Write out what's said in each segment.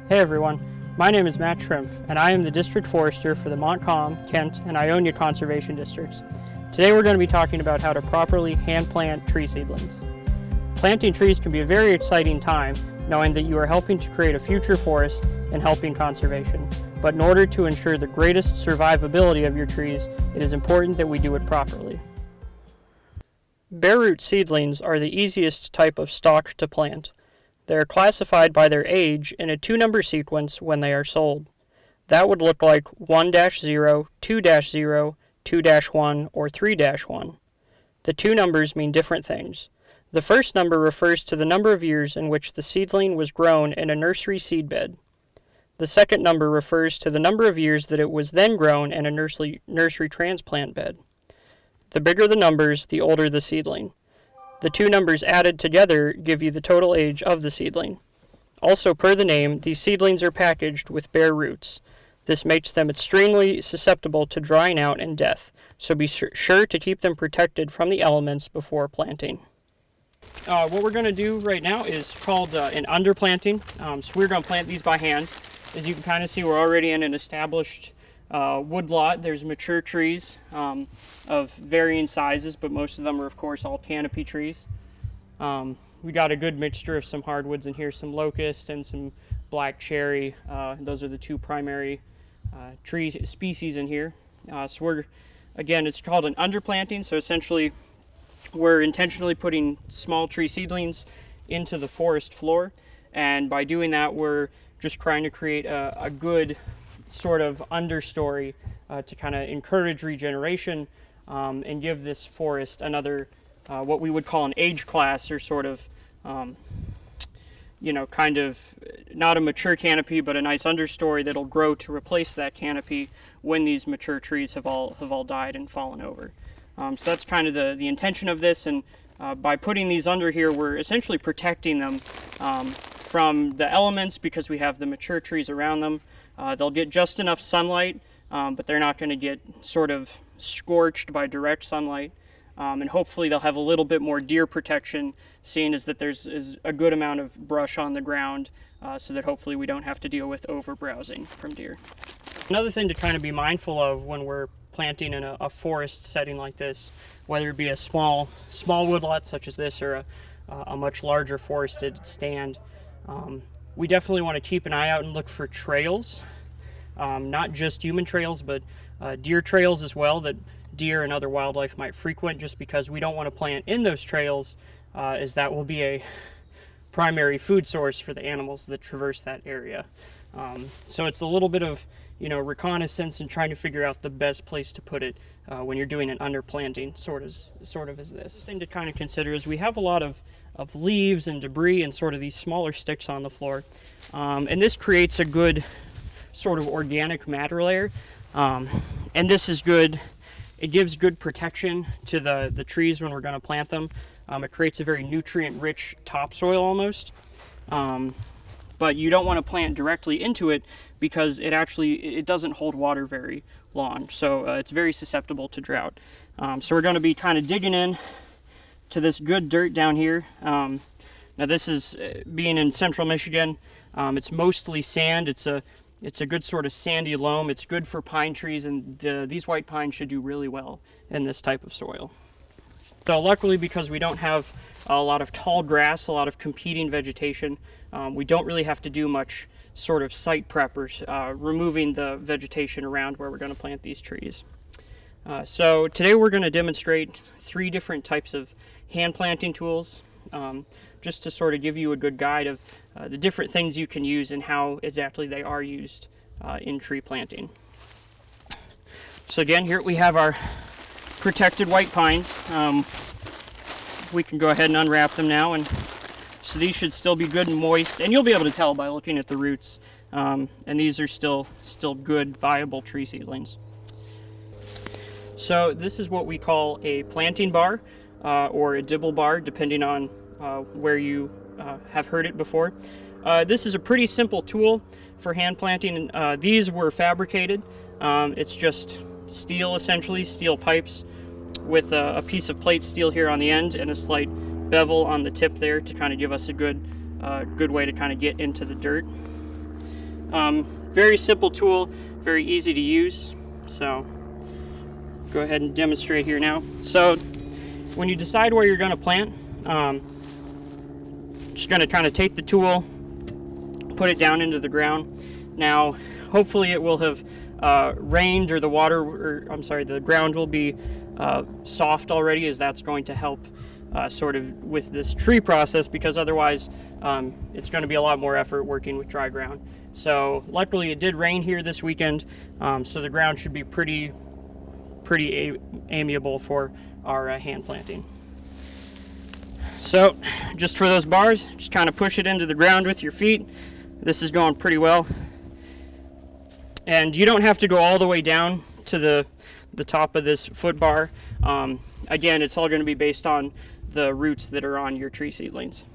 Hey everyone, my name is Matt Shrimp, and I am the District Forester for the Montcalm, Kent, and Ionia Conservation Districts. Today we're going to be talking about how to properly hand plant tree seedlings. Planting trees can be a very exciting time, knowing that you are helping to create a future forest and helping conservation. But in order to ensure the greatest survivability of your trees, it is important that we do it properly. Bare root seedlings are the easiest type of stock to plant. They are classified by their age in a 2-number sequence when they are sold. That would look like 1-0, 2-0, 2-1, or 3-1. The two numbers mean different things. The first number refers to the number of years in which the seedling was grown in a nursery seedbed. The second number refers to the number of years that it was then grown in a nursery transplant bed. The bigger the numbers, the older the seedling. The two numbers added together give you the total age of the seedling. Also, per the name, these seedlings are packaged with bare roots. This makes them extremely susceptible to drying out and death, so be sure to keep them protected from the elements before planting. What we're going to do right now is called an underplanting. So we're going to plant these by hand. As you can kind of see, we're already in an established wood lot. There's mature trees of varying sizes, but most of them are of course all canopy trees. We got a good mixture of some hardwoods in here, some locust and some black cherry. Those are the two primary tree species in here. Again, it's called an underplanting, so essentially we're intentionally putting small tree seedlings into the forest floor, and by doing that we're just trying to create a good sort of understory to kind of encourage regeneration and give this forest another what we would call an age class, or sort of kind of not a mature canopy but a nice understory that'll grow to replace that canopy when these mature trees have all died and fallen over. So that's kind of the intention of this, and by putting these under here we're essentially protecting them from the elements because we have the mature trees around them. They'll get just enough sunlight, but they're not going to get sort of scorched by direct sunlight. And hopefully they'll have a little bit more deer protection, seeing as that there's a good amount of brush on the ground, so that hopefully we don't have to deal with overbrowsing from deer. Another thing to kind of be mindful of when we're planting in a forest setting like this, whether it be a small woodlot such as this or a much larger forested stand, we definitely want to keep an eye out and look for trails, not just human trails, but deer trails as well, that deer and other wildlife might frequent, just because we don't want to plant in those trails, as that will be a primary food source for the animals that traverse that area. So it's a little bit of reconnaissance and trying to figure out the best place to put it when you're doing an underplanting, sort of as this. The thing to kind of consider is we have a lot of leaves and debris and sort of these smaller sticks on the floor, and this creates a good sort of organic matter layer, and this is good. It gives good protection to the trees when we're going to plant them. It creates a very nutrient rich topsoil almost, but you don't want to plant directly into it because it doesn't hold water very long, so it's very susceptible to drought. So we're going to be kind of digging in to this good dirt down here. Now this is being in central Michigan. It's mostly sand. It's a good sort of sandy loam. It's good for pine trees, and these white pines should do really well in this type of soil. So luckily, because we don't have a lot of tall grass, a lot of competing vegetation, we don't really have to do much sort of site prep or removing the vegetation around where we're going to plant these trees. So today we're going to demonstrate 3 different types of hand planting tools, just to sort of give you a good guide of the different things you can use and how exactly they are used in tree planting. So again, here we have our protected white pines. We can go ahead and unwrap them now, and so these should still be good and moist, and you'll be able to tell by looking at the roots, and these are still good, viable tree seedlings. So this is what we call a planting bar or a dibble bar, depending on where you have heard it before. This is a pretty simple tool for hand planting. These were fabricated. It's just steel, essentially, steel pipes with a piece of plate steel here on the end and a slight bevel on the tip there to kind of give us a good way to kind of get into the dirt. Very simple tool, very easy to use. So go ahead and demonstrate here now. So when you decide where you're going to plant, just going to kind of take the tool, put it down into the ground. Now, hopefully it will have rained, or the ground will be soft already, as that's going to help sort of with this tree process, because otherwise it's going to be a lot more effort working with dry ground. So luckily it did rain here this weekend, so the ground should be pretty amiable for our hand planting. So just for those bars, just kind of push it into the ground with your feet. This is going pretty well. And you don't have to go all the way down to the top of this foot bar. Again, it's all going to be based on the roots that are on your tree seedlings.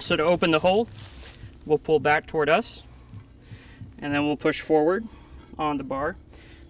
So to open the hole, we'll pull back toward us, and then we'll push forward on the bar.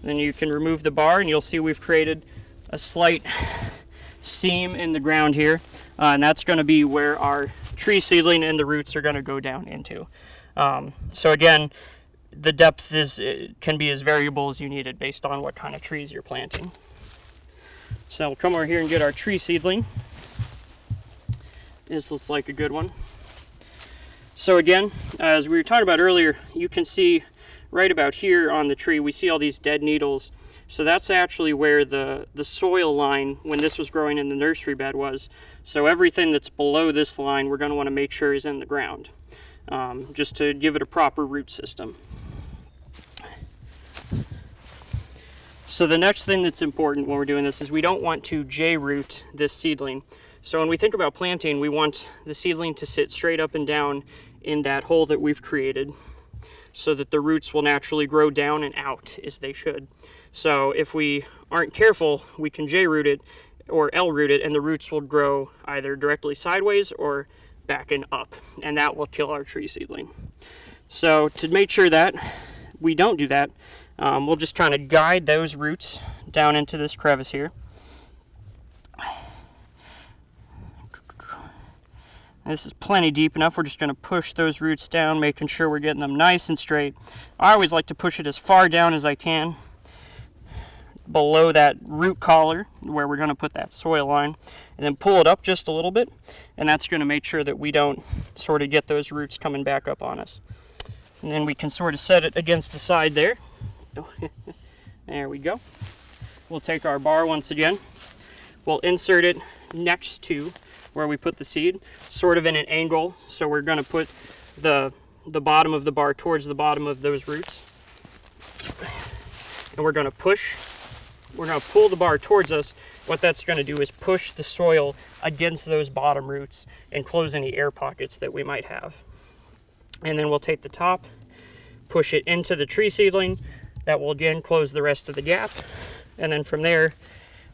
Then you can remove the bar, and you'll see we've created a slight seam in the ground here, and that's going to be where our tree seedling and the roots are going to go down into. So again, the depth can be as variable as you need it based on what kind of trees you're planting. So we'll come over here and get our tree seedling. This looks like a good one. So again, as we were talking about earlier, you can see right about here on the tree, we see all these dead needles. So that's actually where the soil line, when this was growing in the nursery bed, was. So everything that's below this line, we're going to want to make sure is in the ground, just to give it a proper root system. So the next thing that's important when we're doing this is we don't want to J-root this seedling. So when we think about planting, we want the seedling to sit straight up and down in that hole that we've created, so that the roots will naturally grow down and out as they should. So if we aren't careful, we can J-root it or L-root it, and the roots will grow either directly sideways or back and up, and that will kill our tree seedling. So to make sure that we don't do that, we'll just kind of guide those roots down into this crevice here. This is plenty deep enough. We're just going to push those roots down, making sure we're getting them nice and straight. I always like to push it as far down as I can below that root collar where we're going to put that soil line, and then pull it up just a little bit, and that's going to make sure that we don't sort of get those roots coming back up on us. And then we can sort of set it against the side there. There we go. We'll take our bar once again. We'll insert it next to where we put the seed, sort of in an angle. So we're going to put the bottom of the bar towards the bottom of those roots. And we're going to pull the bar towards us. What that's going to do is push the soil against those bottom roots and close any air pockets that we might have. And then we'll take the top, push it into the tree seedling. That will again close the rest of the gap. And then from there,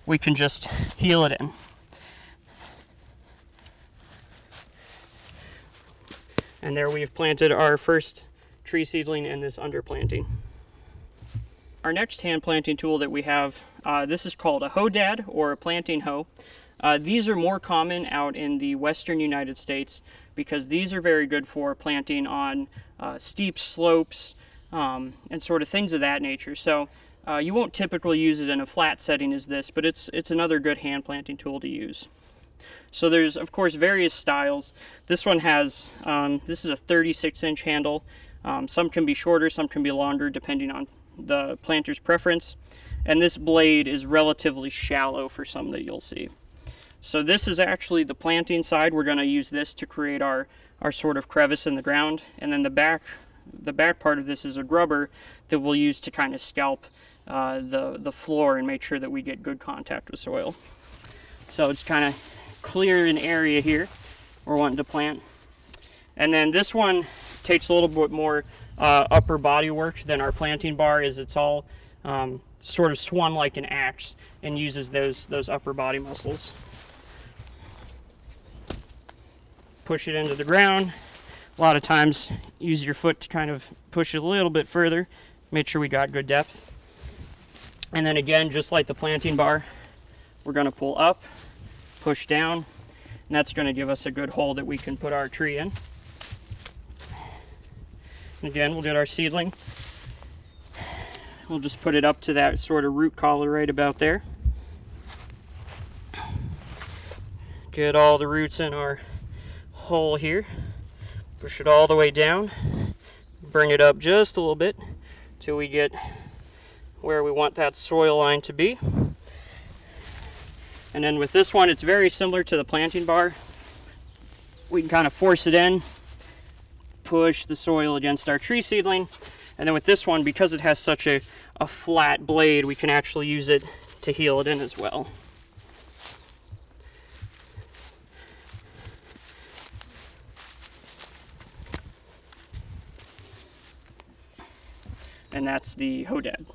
we can just heel it in. And there we've planted our first tree seedling in this underplanting. Our next hand planting tool that we have, this is called a hoe dad or a planting hoe. These are more common out in the western United States because these are very good for planting on steep slopes and sort of things of that nature. So you won't typically use it in a flat setting as this, but it's another good hand planting tool to use. So there's, of course, various styles. This one has, this is a 36-inch handle. Some can be shorter, some can be longer, depending on the planter's preference. And this blade is relatively shallow for some that you'll see. So this is actually the planting side. We're going to use this to create our sort of crevice in the ground. And then the back part of this is a grubber that we'll use to kind of scalp the floor and make sure that we get good contact with soil. So it's kind of clear an area here we're wanting to plant. And then this one takes a little bit more upper body work than our planting bar, as it's all sort of swung like an axe and uses those upper body muscles. Push it into the ground. A lot of times use your foot to kind of push it a little bit further, make sure we got good depth. And then again, just like the planting bar, we're going to pull up, push down, and that's going to give us a good hole that we can put our tree in. Again, we'll get our seedling. We'll just put it up to that sort of root collar right about there. Get all the roots in our hole here. Push it all the way down. Bring it up just a little bit till we get where we want that soil line to be. And then with this one, it's very similar to the planting bar. We can kind of force it in, push the soil against our tree seedling. And then with this one, because it has such a flat blade, we can actually use it to heel it in as well. And that's the hodad.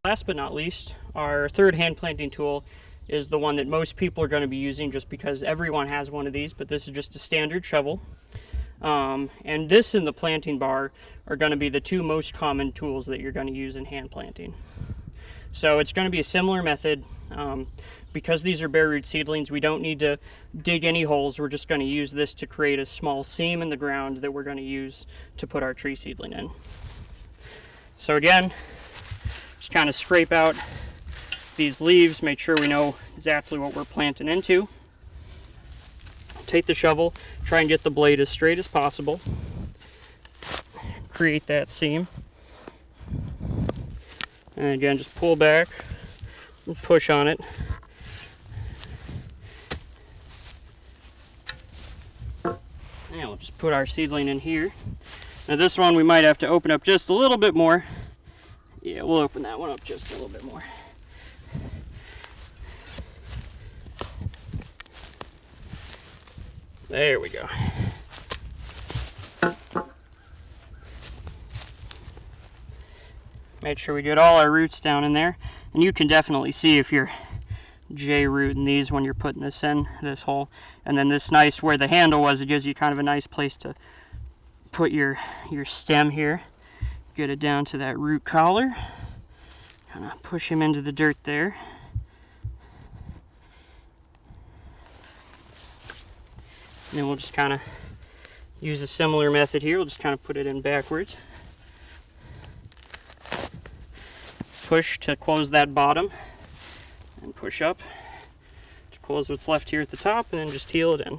Last but not least, our third hand planting tool is the one that most people are going to be using just because everyone has one of these, but this is just a standard shovel. And this and the planting bar are going to be the two most common tools that you're going to use in hand planting. So it's going to be a similar method. Because these are bare root seedlings, we don't need to dig any holes. We're just going to use this to create a small seam in the ground that we're going to use to put our tree seedling in. So again, just kind of scrape out these leaves, make sure we know exactly what we're planting into. Take the shovel, try and get the blade as straight as possible. Create that seam. And again, just pull back and push on it. And we'll just put our seedling in here. Now this one we might have to open up just a little bit more. Yeah, we'll open that one up just a little bit more. There we go. Make sure we get all our roots down in there. And you can definitely see if you're J-rooting these when you're putting this in, this hole. And then this nice, where the handle was, it gives you kind of a nice place to put your stem here. Get it down to that root collar. Kind of push him into the dirt there. And then we'll just kind of use a similar method here. We'll just kind of put it in backwards. Push to close that bottom. And push up to close what's left here at the top, and then just heel it in.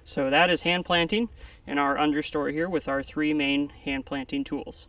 So that is hand planting in our understory here with our three main hand planting tools.